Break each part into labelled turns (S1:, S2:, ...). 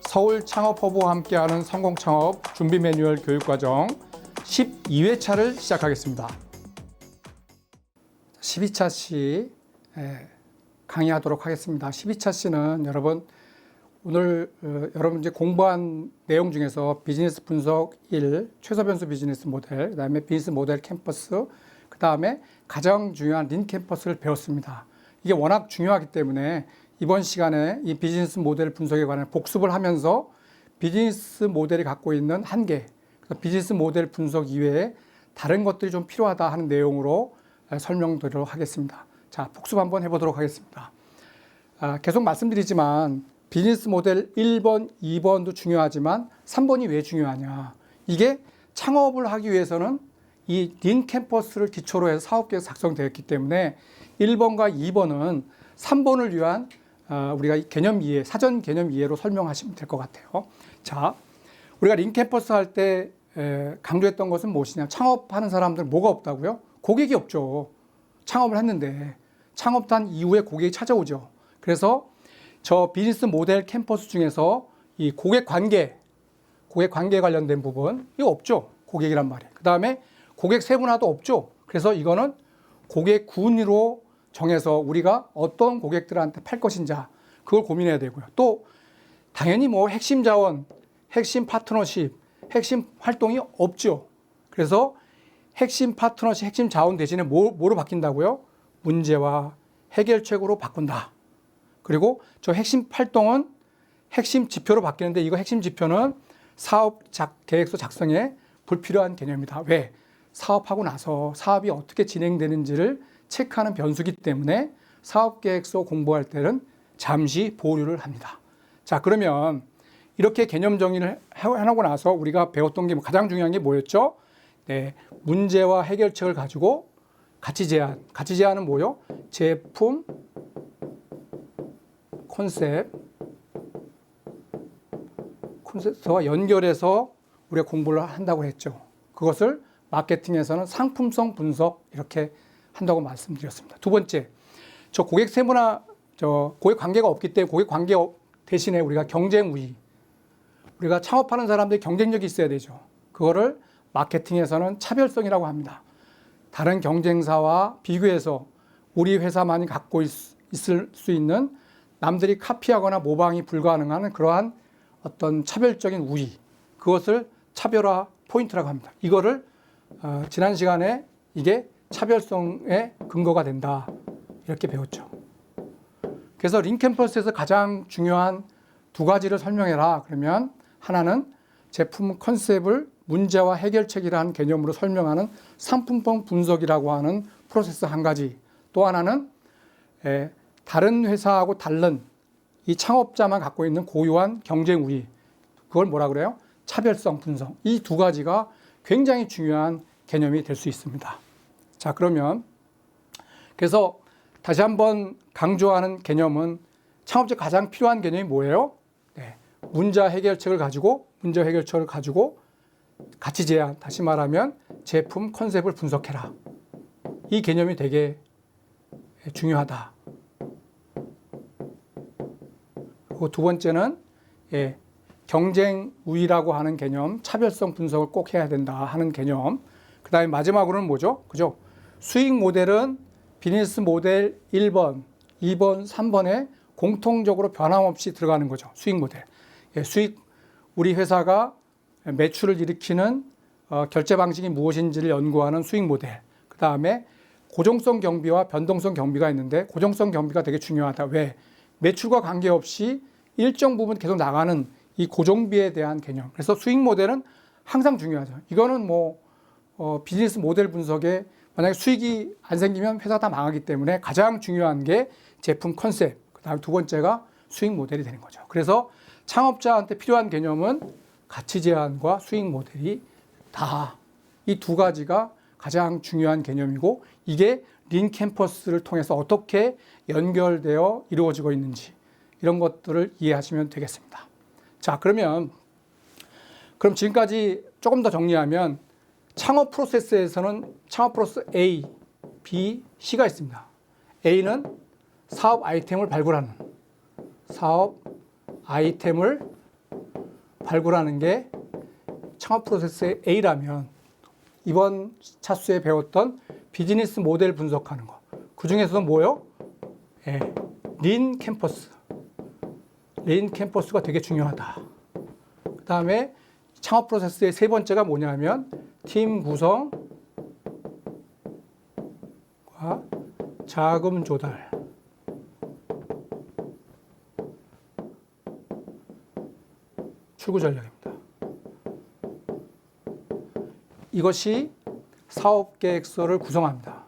S1: 서울 창업허브와 함께하는 성공창업 준비 매뉴얼 교육과정 12회차를 시작하겠습니다. 12차 시 강의하도록 하겠습니다. 12차 시는 여러분 오늘 여러분 이제 공부한 내용 중에서 비즈니스 분석 1, 최소 변수 비즈니스 모델, 그다음에 비즈니스 모델 캠퍼스, 그다음에 가장 중요한 린 캠퍼스를 배웠습니다. 이게 워낙 중요하기 때문에 이번 시간에 이 비즈니스 모델 분석에 관한 복습을 하면서 비즈니스 모델이 갖고 있는 한계, 비즈니스 모델 분석 이외에 다른 것들이 좀 필요하다 하는 내용으로 설명드리도록 하겠습니다. 자, 복습 한번 해보도록 하겠습니다. 계속 말씀드리지만 비즈니스 모델 1번, 2번도 중요하지만 3번이 왜 중요하냐. 이게 창업을 하기 위해서는 이 린 캠퍼스를 기초로 해서 사업계획이 작성되었기 때문에 1번과 2번은 3번을 위한 우리가 개념 이해, 사전 개념 이해로 설명하시면 될 것 같아요. 자, 우리가 린 캠퍼스 할 때 강조했던 것은 무엇이냐. 창업하는 사람들은 뭐가 없다고요? 고객이 없죠. 창업을 했는데 창업한 이후에 고객이 찾아오죠. 그래서 저 비즈니스 모델 캠퍼스 중에서 이 고객 관계 관련된 부분 이거 없죠. 고객이란 말이에요. 그 다음에 고객 세분화도 없죠. 그래서 이거는 고객 군으로 정해서 우리가 어떤 고객들한테 팔 것인지 그걸 고민해야 되고요. 또 당연히 뭐 핵심 자원, 핵심 파트너십, 핵심 활동이 없죠. 그래서 핵심 파트너십, 핵심 자원 대신에 뭐로 바뀐다고요? 문제와 해결책으로 바꾼다. 그리고 저 핵심 활동은 핵심 지표로 바뀌는데 이거 핵심 지표는 사업 계획서 작성에 불필요한 개념이다. 왜? 사업하고 나서 사업이 어떻게 진행되는지를 체크하는 변수기 때문에 사업계획서 공부할 때는 잠시 보류를 합니다. 자, 그러면 이렇게 개념 정의를 해놓고 나서 우리가 배웠던 게 가장 중요한 게 뭐였죠? 네, 문제와 해결책을 가지고 가치 제안. 가치 제안은 뭐요? 제품, 콘셉트와 연결해서 우리가 공부를 한다고 했죠. 그것을 마케팅에서는 상품성 분석 이렇게 한다고 말씀드렸습니다. 두 번째, 저 고객 세분화, 저 고객 관계가 없기 때문에 고객 관계 대신에 우리가 경쟁 우위, 우리가 창업하는 사람들이 경쟁력이 있어야 되죠. 그거를 마케팅에서는 차별성이라고 합니다. 다른 경쟁사와 비교해서 우리 회사만이 갖고 있을 수 있는 남들이 카피하거나 모방이 불가능한 그러한 어떤 차별적인 우위, 그것을 차별화 포인트라고 합니다. 이거를 지난 시간에 이게 차별성의 근거가 된다 이렇게 배웠죠. 그래서 린 캠퍼스에서 가장 중요한 두 가지를 설명해라. 그러면 하나는 제품 컨셉을 문제와 해결책이라는 개념으로 설명하는 상품성 분석이라고 하는 프로세스 한 가지, 또 하나는 다른 회사하고 다른 이 창업자만 갖고 있는 고유한 경쟁 우위, 그걸 뭐라 그래요? 차별성 분석. 이 두 가지가 굉장히 중요한 개념이 될 수 있습니다. 자, 그러면 그래서 다시 한번 강조하는 개념은 창업자 가장 필요한 개념이 뭐예요? 네, 문제 해결책을 가지고 가치 제안, 다시 말하면 제품 컨셉을 분석해라. 이 개념이 되게 중요하다. 그리고 두 번째는 경쟁 우위라고 하는 개념, 차별성 분석을 꼭 해야 된다 하는 개념. 그 다음에 마지막으로는 뭐죠? 그죠? 수익 모델은 비즈니스 모델 1번, 2번, 3번에 공통적으로 변함없이 들어가는 거죠. 수익 모델. 우리 회사가 매출을 일으키는 결제 방식이 무엇인지를 연구하는 수익 모델. 그 다음에 고정성 경비와 변동성 경비가 있는데 고정성 경비가 되게 중요하다. 왜? 매출과 관계없이 일정 부분 계속 나가는 이 고정비에 대한 개념. 그래서 수익 모델은 항상 중요하죠. 이거는 비즈니스 모델 분석에 만약에 수익이 안 생기면 회사 다 망하기 때문에 가장 중요한 게 제품 컨셉. 그다음 두 번째가 수익 모델이 되는 거죠. 그래서 창업자한테 필요한 개념은 가치 제안과 수익 모델이 다 이 두 가지가 가장 중요한 개념이고 이게 린 캠퍼스를 통해서 어떻게 연결되어 이루어지고 있는지 이런 것들을 이해하시면 되겠습니다. 자, 그럼 지금까지 조금 더 정리하면 창업 프로세스에서는 창업 프로세스 A, B, C가 있습니다. A는 사업 아이템을 발굴하는, 사업 아이템을 발굴하는 게 창업 프로세스의 A라면 이번 차수에 배웠던 비즈니스 모델 분석하는 거. 그 중에서도 뭐요? 린 캠퍼스. 린 캠퍼스가 되게 중요하다. 그 다음에 창업 프로세스의 세 번째가 뭐냐면 팀 구성과 자금 조달. 출구 전략입니다. 이것이 사업 계획서를 구성합니다.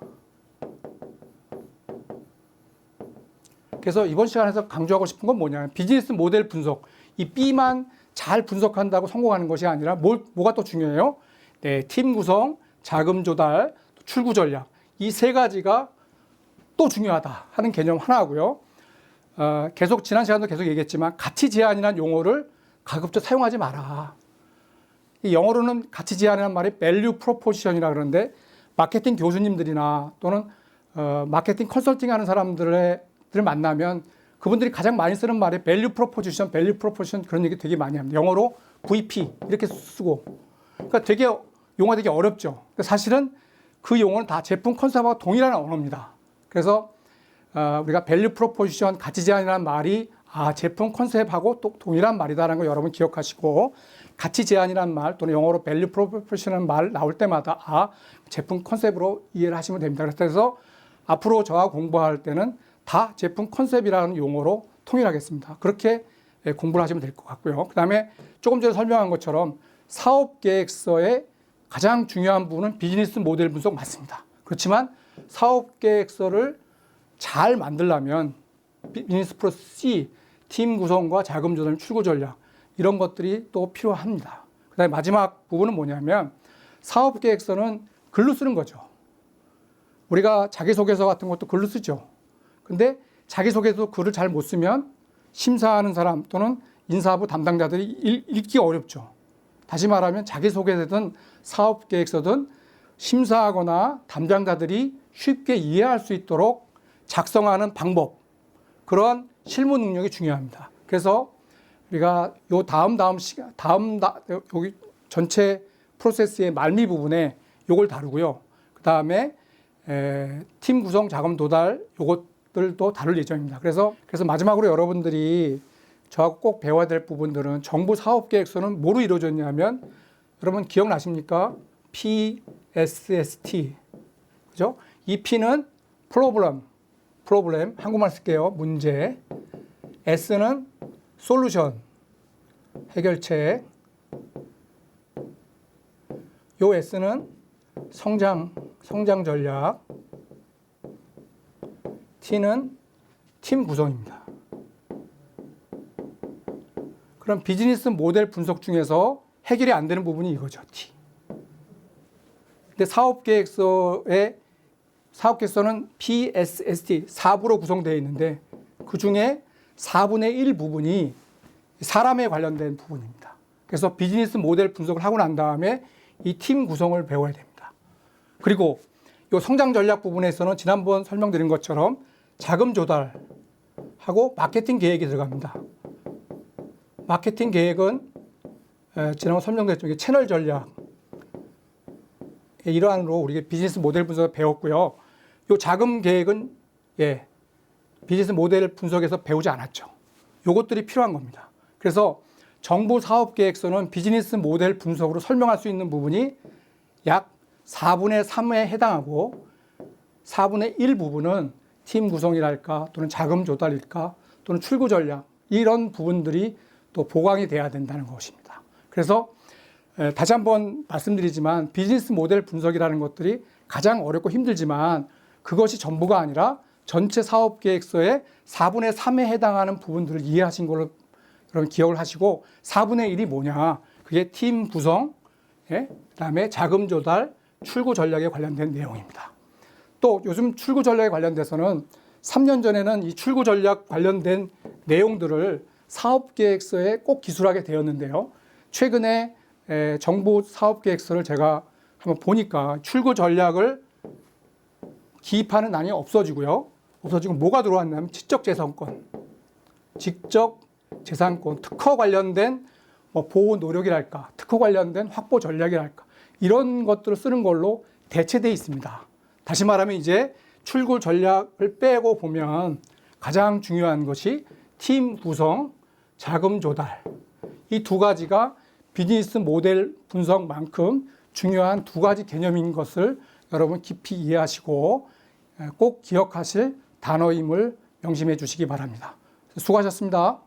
S1: 그래서 이번 시간에서 강조하고 싶은 건 뭐냐면 비즈니스 모델 분석. 이 B만 잘 분석한다고 성공하는 것이 아니라 뭐가 또 중요해요? 네, 팀 구성, 자금 조달, 출구 전략. 이 세 가지가 또 중요하다 하는 개념 하나고요. 계속 지난 시간도 계속 얘기했지만 가치 제한이라는 용어를 가급적 사용하지 마라. 이 영어로는 가치 제한이라는 말이 value proposition이라 그러는데 마케팅 교수님들이나 또는 마케팅 컨설팅 하는 사람들을 만나면 그분들이 가장 많이 쓰는 말이 value proposition 그런 얘기 되게 많이 합니다. 영어로 VP 이렇게 쓰고. 그러니까 용어가 되게 어렵죠. 사실은 그 용어는 다 제품 컨셉하고 동일한 언어입니다. 그래서 우리가 value proposition, 가치 제한이라는 말이 제품 컨셉하고 또 동일한 말이다라는 거 여러분 기억하시고 가치 제한이라는 말 또는 영어로 value proposition이라는 말 나올 때마다 제품 컨셉으로 이해를 하시면 됩니다. 그래서 앞으로 저와 공부할 때는 다 제품 컨셉이라는 용어로 통일하겠습니다. 그렇게 공부를 하시면 될 것 같고요. 그 다음에 조금 전에 설명한 것처럼 사업 계획서의 가장 중요한 부분은 비즈니스 모델 분석 맞습니다. 그렇지만 사업 계획서를 잘 만들려면 비즈니스 프로세스 C, 팀 구성과 자금 조달, 출구 전략 이런 것들이 또 필요합니다. 그 다음에 마지막 부분은 뭐냐면 사업 계획서는 글로 쓰는 거죠. 우리가 자기소개서 같은 것도 글로 쓰죠. 근데 자기소개서 글을 잘 못 쓰면 심사하는 사람 또는 인사부 담당자들이 읽기 어렵죠. 다시 말하면 자기소개서든 사업계획서든 심사하거나 담당자들이 쉽게 이해할 수 있도록 작성하는 방법, 그러한 실무 능력이 중요합니다. 그래서 우리가 요 여기 전체 프로세스의 말미 부분에 요걸 다루고요. 그 다음에 팀 구성, 자금 도달 요것들도 다룰 예정입니다. 그래서 마지막으로 여러분들이 저하고 꼭 배워야 될 부분들은 정부 사업계획서는 뭐로 이루어졌냐면 여러분 기억나십니까? PSST. 그죠? 이 P는 프로블렘, 한국말 쓸게요. 문제. S는 솔루션, 해결책. 요 S는 성장 전략. T는 팀 구성입니다. 그럼 비즈니스 모델 분석 중에서 해결이 안 되는 부분이 이거죠. T. 근데 사업계획서는 PSST 4부로 구성되어 있는데 그 중에 4분의 1 부분이 사람에 관련된 부분입니다. 그래서 비즈니스 모델 분석을 하고 난 다음에 이 팀 구성을 배워야 됩니다. 그리고 이 성장 전략 부분에서는 지난번 설명드린 것처럼 자금 조달하고 마케팅 계획이 들어갑니다. 마케팅 계획은 지난번 설명드렸죠. 채널 전략. 일환으로 우리가 비즈니스 모델 분석을 배웠고요. 이 자금 계획은 비즈니스 모델 분석에서 배우지 않았죠. 요것들이 필요한 겁니다. 그래서 정부 사업 계획서는 비즈니스 모델 분석으로 설명할 수 있는 부분이 약 4분의 3에 해당하고 4분의 1 부분은 팀 구성이랄까 또는 자금 조달일까 또는 출구 전략 이런 부분들이 또 보강이 돼야 된다는 것입니다. 그래서 다시 한번 말씀드리지만 비즈니스 모델 분석이라는 것들이 가장 어렵고 힘들지만 그것이 전부가 아니라 전체 사업 계획서의 4분의 3에 해당하는 부분들을 이해하신 걸로 여러분 기억을 하시고 4분의 1이 뭐냐? 그게 팀 구성, 그다음에 자금 조달, 출구 전략에 관련된 내용입니다. 또 요즘 출구 전략에 관련돼서는 3년 전에는 이 출구 전략 관련된 내용들을 사업 계획서에 꼭 기술하게 되었는데요. 최근에 정부 사업 계획서를 제가 한번 보니까 출구 전략을 기입하는 란이 없어지고요. 없어지고 뭐가 들어왔냐면 지적 재산권, 특허 관련된 뭐 보호 노력이랄까, 특허 관련된 확보 전략이랄까, 이런 것들을 쓰는 걸로 대체되어 있습니다. 다시 말하면 이제 출구 전략을 빼고 보면 가장 중요한 것이 팀 구성, 자금 조달, 이 두 가지가 비즈니스 모델 분석만큼 중요한 두 가지 개념인 것을 여러분 깊이 이해하시고 꼭 기억하실 단어임을 명심해 주시기 바랍니다. 수고하셨습니다.